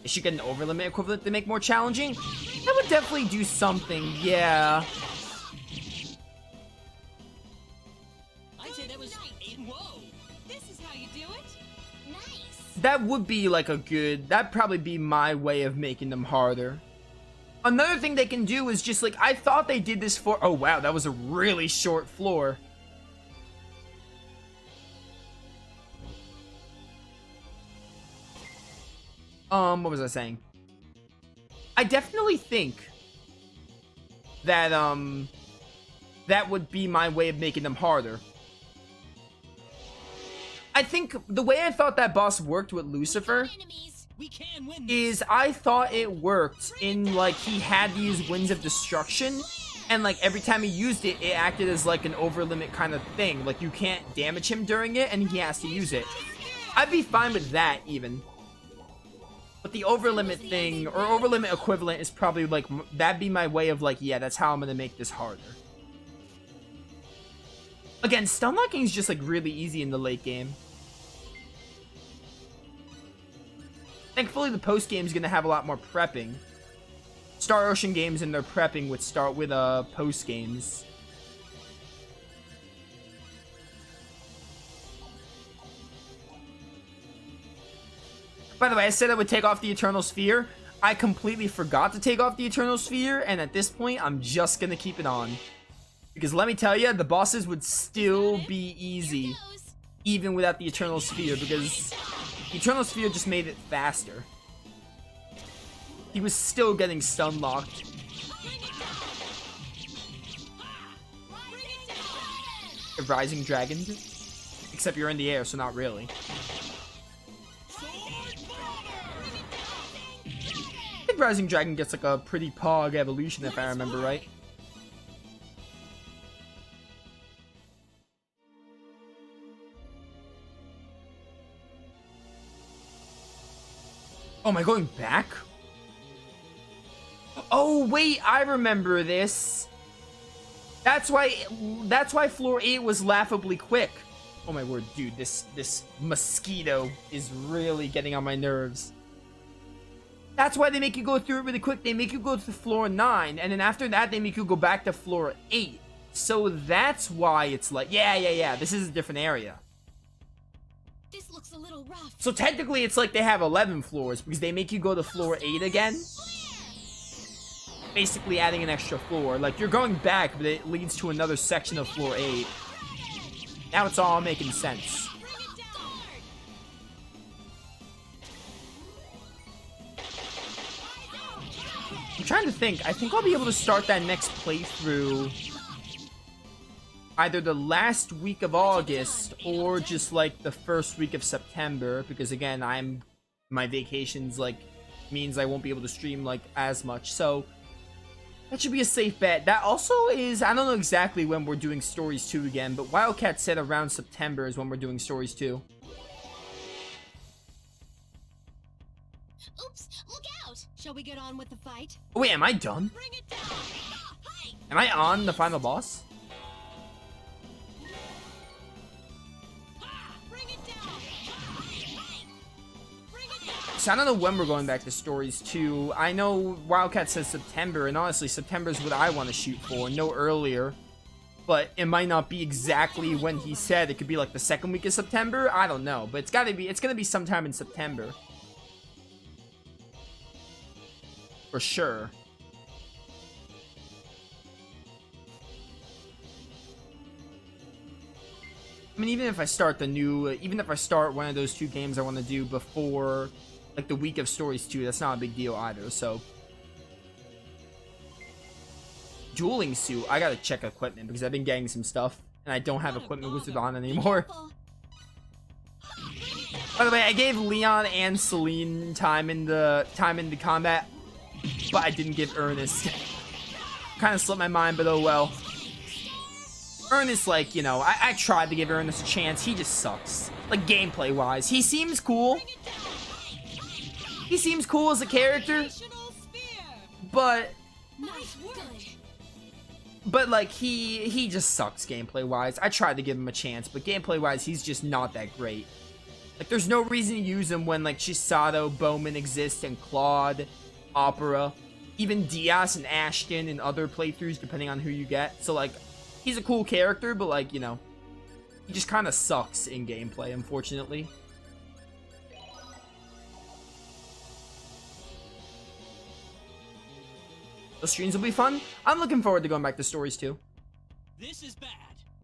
They should get an overlimit equivalent to make more challenging. That would definitely do something, yeah. I'd say that was whoa. This is how you do it. Nice. That would be like a good, that'd probably be my way of making them harder. Another thing they can do is just like, I thought they did this for, oh wow, that was a really short floor. What was I saying? I definitely think that, that would be my way of making them harder. I think the way I thought that boss worked with Lucifer Enemies. We can win this. is I thought it worked in like he had these winds of destruction, and like every time he used it, it acted as like an overlimit kind of thing. Like you can't damage him during it, and he has to use it. I'd be fine with that even. But the overlimit thing, or overlimit equivalent, is probably like, that'd be my way of like, yeah, that's how I'm gonna make this harder. Again, stun locking is just like really easy in the late game. Thankfully, the post game is gonna have a lot more prepping. Star Ocean games and their prepping would start with post games. By the way, I said I would take off the Eternal Sphere. I completely forgot to take off the Eternal Sphere, and at this point, I'm just gonna keep it on. Because let me tell you, the bosses would still be easy, even without the Eternal Sphere, because the Eternal Sphere just made it faster. He was still getting stun locked. A Rising Dragon? Except you're in the air, so not really. I think Rising Dragon gets like a pretty pog evolution if I remember right. Oh, am I going back? Oh wait, I remember this. That's why floor 8 was laughably quick. Oh my word, dude, this mosquito is really getting on my nerves. That's why they make you go through it really quick. They make you go to floor 9, and then after that, they make you go back to floor 8. So that's why it's like, yeah, this is a different area. This looks a little rough. So technically, it's like they have 11 floors, because they make you go to floor 8 again. Basically adding an extra floor. Like, you're going back, but it leads to another section of floor 8. Now it's all making sense. I'm trying to think. I think I'll be able to start that next playthrough either the last week of August or just like the first week of September, because again, my vacations like means I won't be able to stream like as much. So that should be a safe bet. That also is, I don't know exactly when we're doing Stories 2 again, but Wildcat said around September is when we're doing Stories 2. Oops, look out. Shall we get on with the fight? Oh wait, am I done? Bring it down. Am I on the final boss? Bring it down. Bring it down. So I don't know when we're going back to Stories 2. I know Wildcat says September, and honestly, September is what I want to shoot for, no earlier. But it might not be exactly when he said. It could be like the second week of September. I don't know, but it's gonna be sometime in September. For sure. I mean, even if I start one of those two games I want to do before, like, the week of Stories 2, that's not a big deal either, so. Dueling suit, I gotta check equipment, because I've been getting some stuff, and I don't have equipment wizard on anymore. By the way, I gave Leon and Celine time in the combat, but I didn't give Ernest. Kind of slipped my mind, but oh well. Ernest, like, you know, I tried to give Ernest a chance. He just sucks. Like, gameplay-wise. He seems cool. He seems cool as a character. But... Nice work. But, like, he just sucks gameplay-wise. I tried to give him a chance, but gameplay-wise, he's just not that great. Like, there's no reason to use him when, like, Chisato, Bowman exists, and Claude, Opera, even Diaz and Ashton in other playthroughs, depending on who you get. So, like, he's a cool character, but, like, you know, he just kind of sucks in gameplay, unfortunately. The streams will be fun. I'm looking forward to going back to stories, too. This is bad.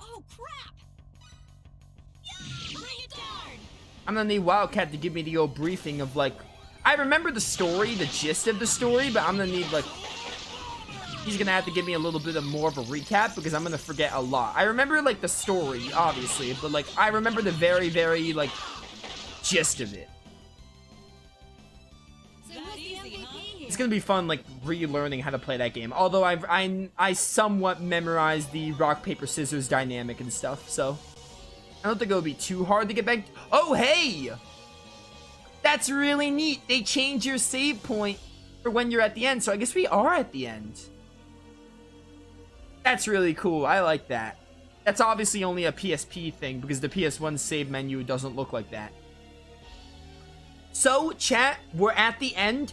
Oh, crap! Yeah, bring it down! I'm gonna need Wildcat to give me the old briefing of, like, I remember the story, the gist of the story, but I'm gonna need, like, he's gonna have to give me a little bit of more of a recap because I'm gonna forget a lot. I remember, like, the story, obviously, but, like, I remember the very, very, like, gist of it. So who's the MVP here? It's gonna be fun, like, relearning how to play that game. Although I somewhat memorized the rock, paper, scissors dynamic and stuff, so I don't think it would be too hard to get back. Oh, hey! That's really neat. They change your save point for when you're at the end, so I guess we are at the end. That's really cool. I like that. That's obviously only a PSP thing because the PS1 save menu doesn't look like that. So, chat, we're at the end.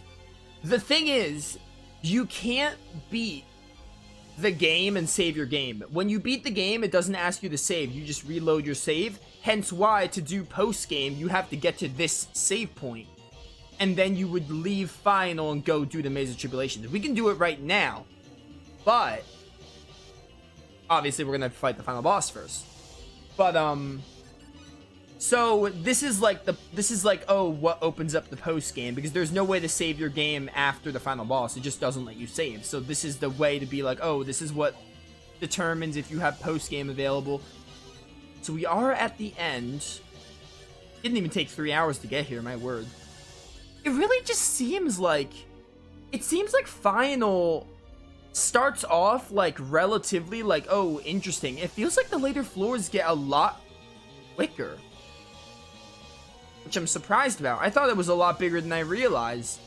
The thing is, you can't beat the game and save your game. When you beat the game, it doesn't ask you to save. You just reload your save. Hence why, to do post-game, you have to get to this save point. And then you would leave Final and go do the Maze of Tribulations. We can do it right now. But obviously, we're going to fight the final boss first. But, so this is like oh, what opens up the post game, because there's no way to save your game after the final boss. It just doesn't let you save. So this is the way to be like, oh, this is what determines if you have post game available. So we are at the end. Didn't even take 3 hours to get here, my word. It really just seems like Final starts off like relatively like, oh, interesting. It feels like the later floors get a lot quicker, which I'm surprised about. I thought it was a lot bigger than I realized.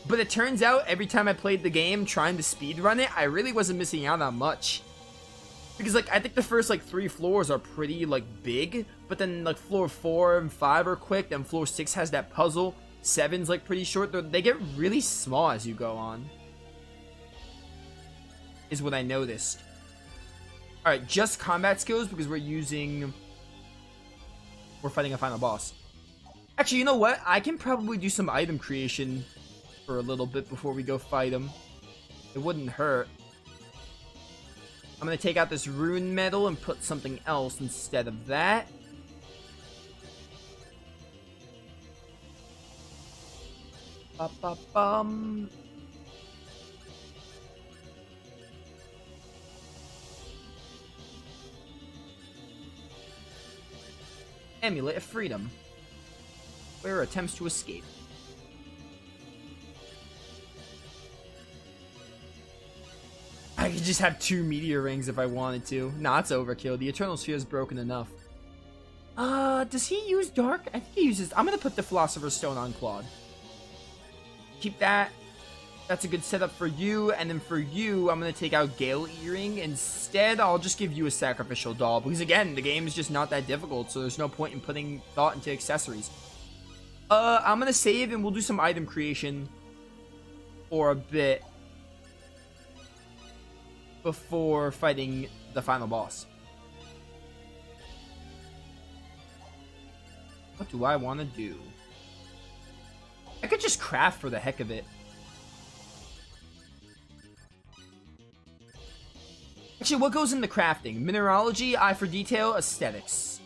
But it turns out every time I played the game trying to speedrun it, I really wasn't missing out on much. Because, like, I think the first, like, 3 floors are pretty, like, big. But then, like, floor 4 and 5 are quick. Then floor 6 has that puzzle. 7's, like, pretty short. They get really small as you go on, is what I noticed. Alright, just combat skills because we're fighting a final boss. Actually, you know what? I can probably do some item creation for a little bit before we go fight him. It wouldn't hurt. I'm gonna take out this rune medal and put something else instead of that. Ba-ba-bum. Amulet of Freedom. Wearer attempts to escape. I could just have 2 meteor rings if I wanted to. Nah, it's overkill. The Eternal Sphere is broken enough. Does he use Dark? I think he uses... I'm gonna put the Philosopher's Stone on Claude. Keep that. That's a good setup for you. And then for you, I'm gonna take out Gale Earring. Instead, I'll just give you a Sacrificial Doll. Because again, the game is just not that difficult. So there's no point in putting thought into accessories. I'm gonna save and we'll do some item creation for a bit before fighting the final boss. What do I want to do? I could just craft for the heck of it. Actually, what goes into crafting? Mineralogy, eye for detail, aesthetics.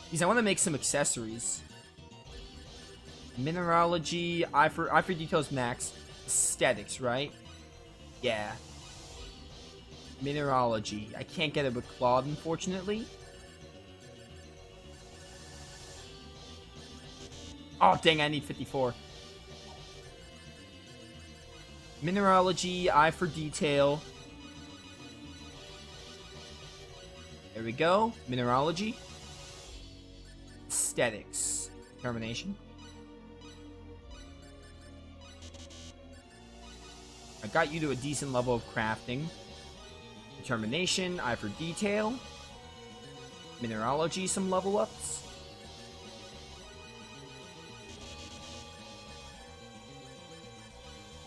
Because I want to make some accessories. Mineralogy, eye for details max. Aesthetics, right? Yeah. Mineralogy. I can't get it with Claude, unfortunately. Oh, dang, I need 54. Mineralogy, eye for detail. There we go. Mineralogy. Aesthetics. Determination. I got you to a decent level of crafting. Determination, eye for detail. Mineralogy, some level ups.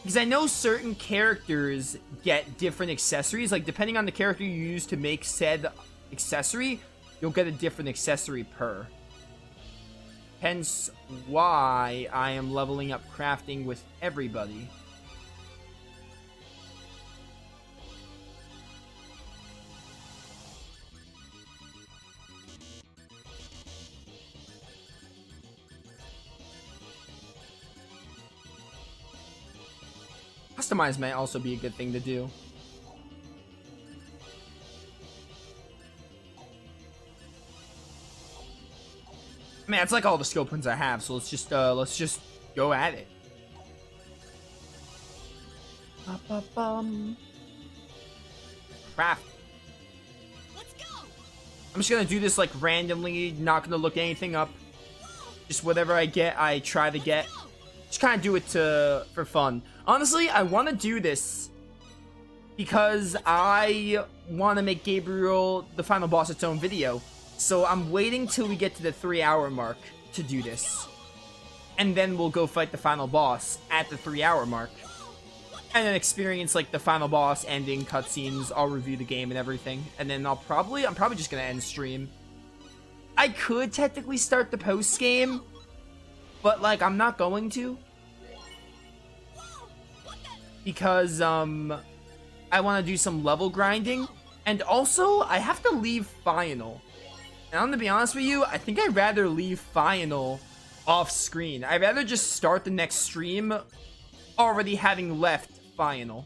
Because I know certain characters get different accessories. Like, depending on the character you use to make said accessory, you'll get a different accessory per. Hence why I am leveling up crafting with everybody. Customize may also be a good thing to do. Man, it's like all the skill points I have, so let's just go at it. Craft. Let's go. I'm just gonna do this like randomly, not gonna look anything up. Just whatever I get, I try to get. Just kind of do it for fun. Honestly, I want to do this because I want to make Gabriel the final boss its own video. So I'm waiting till we get to the 3-hour mark to do this. And then we'll go fight the final boss at the 3-hour mark. And then experience like the final boss ending cutscenes. I'll review the game and everything. And then I'm probably just going to end stream. I could technically start the post game, but like I'm not going to. Because I want to do some level grinding. And also I have to leave Phynal. And I'm gonna be honest with you, I think I'd rather leave Phynal off screen. I'd rather just start the next stream already having left Phynal.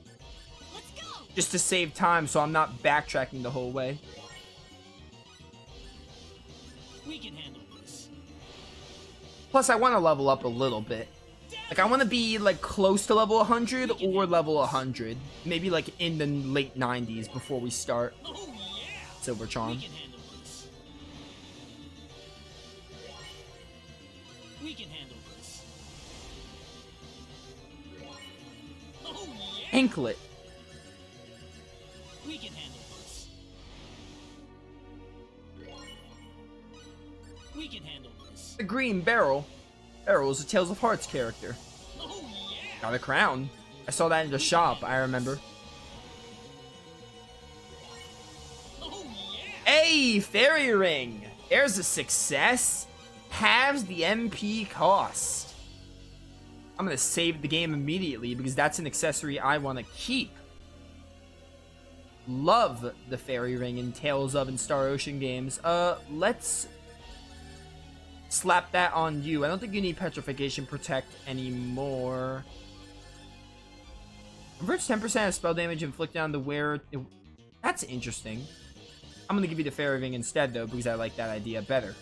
Let's go. Just to save time so I'm not backtracking the whole way. We can handle this. Plus, I want to level up a little bit. Like, I want to be, like, close to level 100 or level 100. Maybe, like, in the late 90s before we start Oh yeah. Silver Charm. We can handle this. We can handle this. Oh yeah. Anklet. We can handle this. We can handle this. The Green Barrel. Barrel is a Tales of Hearts character. Oh yeah. Got a crown. I saw that in the shop, I remember. Oh yeah. Hey, Fairy Ring! There's a success. Halves the MP cost. I'm gonna save the game immediately because that's an accessory I want to keep. Love the Fairy Ring in Tales of and Star Ocean games. Let's slap that on you. I don't think you need Petrification Protect anymore. Converts 10% of spell damage inflicted on the wearer. That's interesting. I'm gonna give you the Fairy Ring instead, though, because I like that idea better.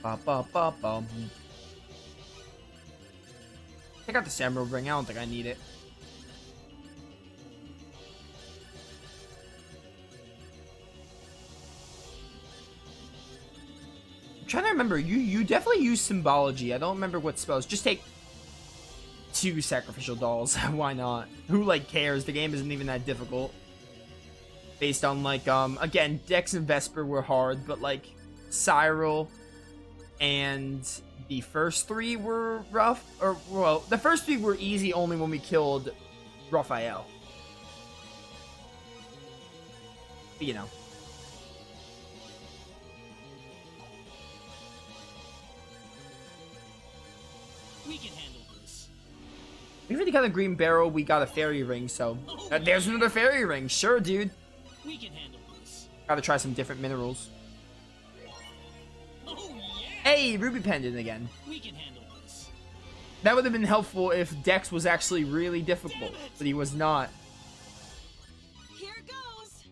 Ba-ba-ba-bum. Take out the Emerald Ring. I don't think I need it. I'm trying to remember. You definitely use Symbology. I don't remember what spells. Just take 2 Sacrificial Dolls. Why not? Who, like, cares? The game isn't even that difficult. Based on, like, again, Dex and Vesper were hard, but, like, Cyril and the first 3 were rough. Or, well, the first 3 were easy only when we killed Raphael. But, you know. We can handle this. We already got a Green Barrel, we got a Fairy Ring, so... there's another Fairy Ring! Sure, dude! We can handle this. Gotta try some different minerals. Oh yeah. Hey, Ruby Pendant again. We can handle this. That would have been helpful if Dex was actually really difficult, but he was not. Here goes.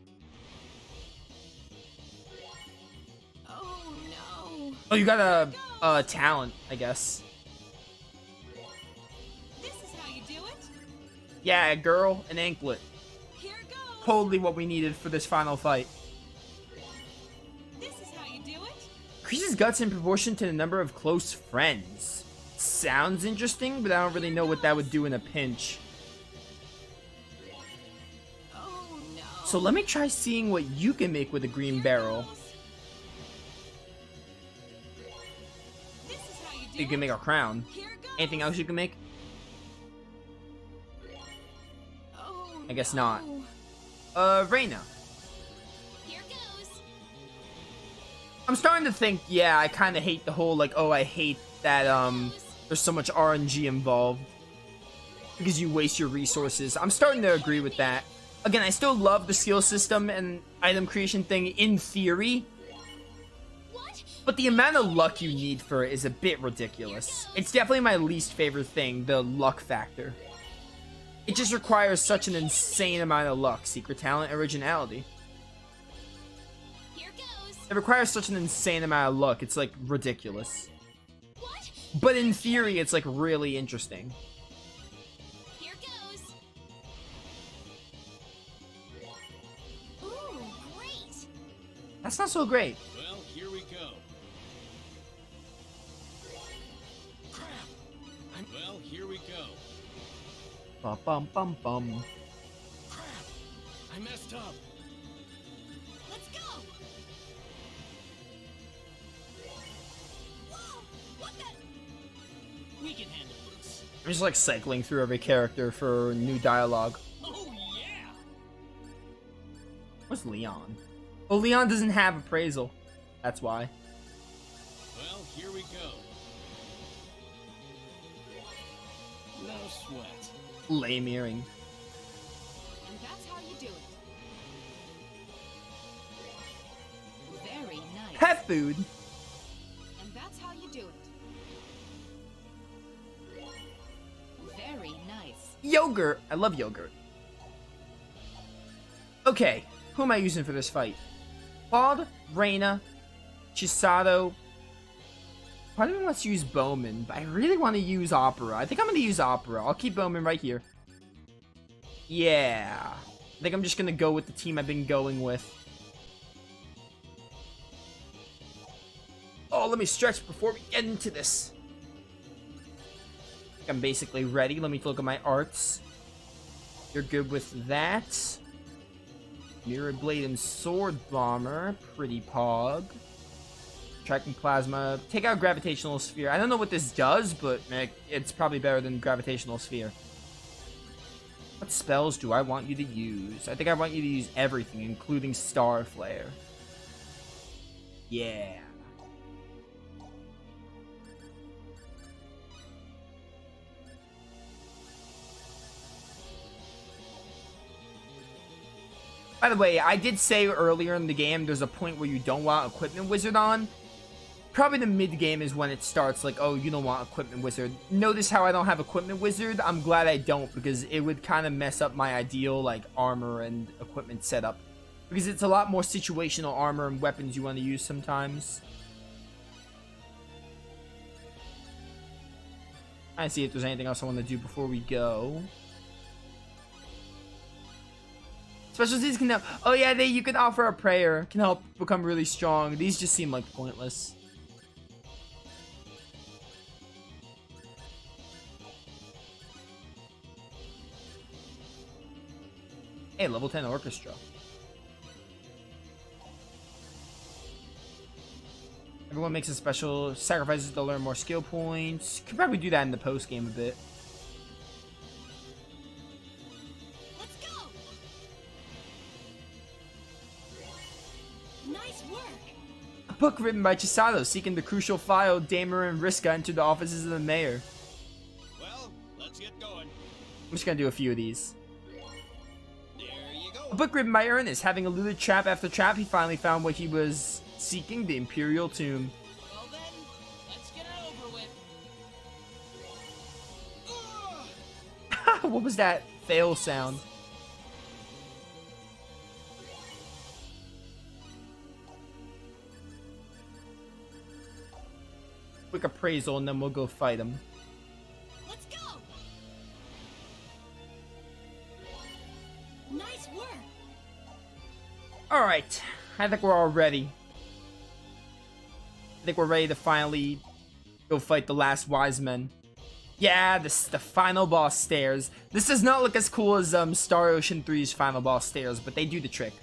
Oh no. Oh, you got a talent, I guess. This is how you do it. Yeah, girl, an anklet. Here goes. Totally what we needed for this final fight. This is how you do it. Increases guts in proportion to the number of close friends. Sounds interesting, but I don't really know what that would do in a pinch. Oh no. So let me try seeing what you can make with a Green Barrel. This You can make a crown. Here goes. Anything else you can make? Oh, I guess not. no. Reina. Here goes. I'm starting to think, yeah, I kind of hate the whole, like, oh, I hate that, there's so much RNG involved. Because you waste your resources. I'm starting to agree with that. Again, I still love the skill system and item creation thing in theory. What? But the amount of luck you need for it is a bit ridiculous. It's definitely my least favorite thing, the luck factor. It just requires such an insane amount of luck. Secret talent, originality. Here goes. It requires such an insane amount of luck. It's like ridiculous. What? But in theory, it's like really interesting. Here goes. Ooh, great. That's not so great. Well, here we go. Crap! Well, here we go. Bum bum bum bum. Crap! I messed up. Let's go. Whoa! What the? We can handle this. I'm just like cycling through every character for new dialogue. Oh yeah! What's Leon? Oh, Leon doesn't have appraisal. That's why. Well, here we go. No sweat. Lame earring. And that's how you do it. Very nice. Pet food. And that's how you do it. Very nice. Yogurt. I love yogurt. Okay, who am I using for this fight? Claude, Reina, Chisato. Part of me wants to use Bowman, but I really want to use Opera. I think I'm going to use Opera. I'll keep Bowman right here. Yeah. I think I'm just going to go with the team I've been going with. Oh, let me stretch before we get into this. I think I'm basically ready. Let me look at my arts. You're good with that. Mirror Blade and Sword Bomber. Pretty pog. Tracking Plasma. Take out Gravitational Sphere. I don't know what this does, but it's probably better than Gravitational Sphere. What spells do I want you to use? I think I want you to use everything, including Star Flare. Yeah. By the way, I did say earlier in the game there's a point where you don't want Equipment Wizard on. Probably the mid-game is when it starts like, oh, you don't want Equipment Wizard. Notice how I don't have Equipment Wizard? I'm glad I don't, because it would kind of mess up my ideal like armor and equipment setup. Because it's a lot more situational armor and weapons you want to use sometimes. I see if there's anything else I want to do before we go. Specialties can help. Oh yeah, you can offer a prayer. Can help become really strong. These just seem like pointless. Hey, level 10 orchestra. Everyone makes a special sacrifices to learn more skill points. Could probably do that in the post game a bit. Let's go. Nice work. A book written by Chisato seeking the crucial file. Damer and Riska entered the offices of the mayor. Well, let's get going. I'm just gonna do a few of these. There you go. A book written by Ernest. Having eluded trap after trap, he finally found what he was seeking, the Imperial Tomb. Well then, let's get it over with. What was that fail sound? Quick appraisal and then we'll go fight him. Let's go. Nice work. Alright, I think we're all ready. I think we're ready to finally go fight the last wise men. Yeah, this the final boss stairs. This does not look as cool as Star Ocean 3's final boss stairs, but they do the trick.